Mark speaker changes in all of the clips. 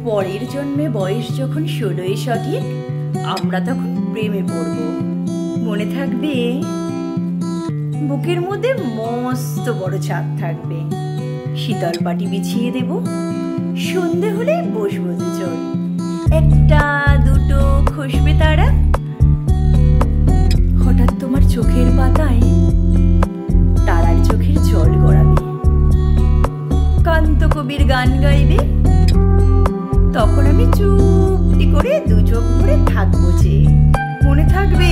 Speaker 1: পরের জন্মে বয়স যখন 16 সঠিক, আমরা তখন প্রেমে পড়ব। মনে থাকবে? বুকের মধ্যে মস্ত বড় চাঁদ থাকবে, শীতল পাটি বিছিয়ে দেব, সন্ধে হলে বসবো দুজন, একটা দুটো খসবে তারা। হঠাৎ তোমার চোখের পাতায় তারার চোখের জল গড়াবে, কান্ত কবির গান গাইবে, তখন আমি চুপটি করে দু চোখ ভরে থাকবো যে। মনে থাকবে?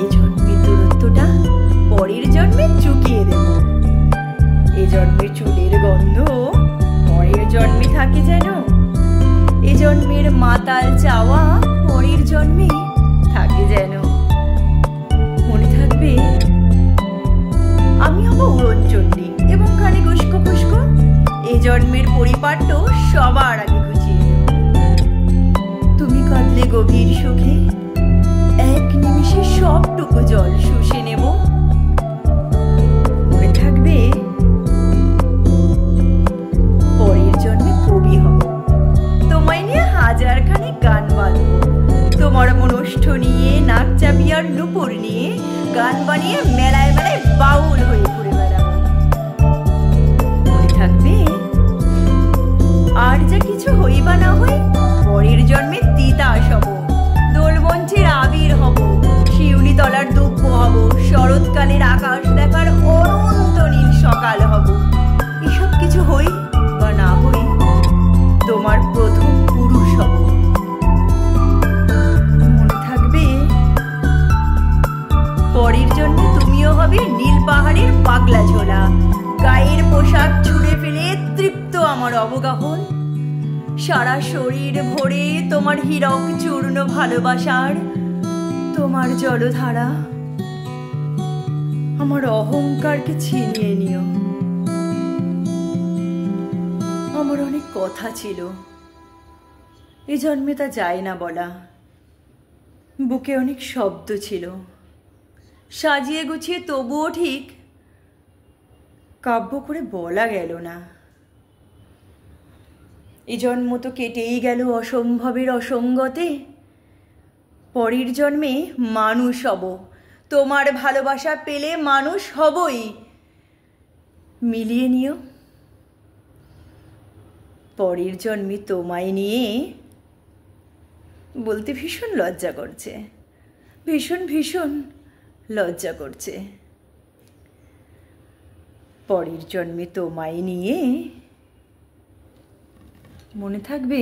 Speaker 1: এ জন্মের দূরত্বটা পরের জন্মে চুকিয়ে দেব। এ জন্মের চুলের গন্ধ পরের জন্মে থাকে যেন, এ জন্মের মাতাল চাওয়া পরের জন্মে থাকে যেন। মনে থাকবে? আমি হব উড়নচণ্ডী এবং খানিক উস্কো খুস্কো, এ জন্মের পরিপাট্য সবার আগে গুছিয়ে দেব। তুমি কাঁদলে গভীর সুখে, এক নিমিষে সবটুকু জল শুষে নেব। মনে থাকবে? পরের জন্মে কবি হব, তোমায় নিয়ে হাজারখানি গান বাঁধব, তোমার মনষ্ঠ নিয়ে, নাক চাবি আর নুপুর নিয়ে গান বানিয়ে মেলায় মেলায় বাউল হয়ে ঘুরে বেড়াবো। মনে থাকবে? আর যা কিছু হই বা না হই, পরের জন্মে তিতাস হব, দোলমঞ্চের আবির হব, শিউলি তলার দুব্য হব, শরৎকালের আকাশ দেখার অনন্ত নীল সকাল হব। এসব কিছু হই বা না হই, তোমার প্রথম পুরুষ হব। মনে থাকবে? পরের জন্মে তুমিও হবে নীল পাহাড়ের পাগলা ঝোলা, গায়ের পোশাক ছুঁড়ে ফেলে তৃপ্ত আমার অবগাহন, সারা শরীর ভরে তোমার হীরক চূর্ণ ভালোবাসার, তোমার জলধারা আমার অহংকারকে ছিনিয়ে নিও। আমার অনেক কথা ছিল, এ জন্মে তা যায় না বলা। বুকে অনেক শব্দ ছিল, সাজিয়ে গুছিয়ে তবুও ঠিক কাব্য করে বলা গেল না। এ জন্ম তো কেটেই গেল অসম্ভবের অসঙ্গতে, পরের জন্মে মানুষ হব, তোমার ভালোবাসা পেলে মানুষ হবই। মিলিয়ে নিও। পরের জন্মে তোমায় নিয়ে বলতে ভীষণ লজ্জা করছে, ভীষণ ভীষণ লজ্জা করছে। পরের জন্মে তোমায় নিয়ে। মনে থাকবে?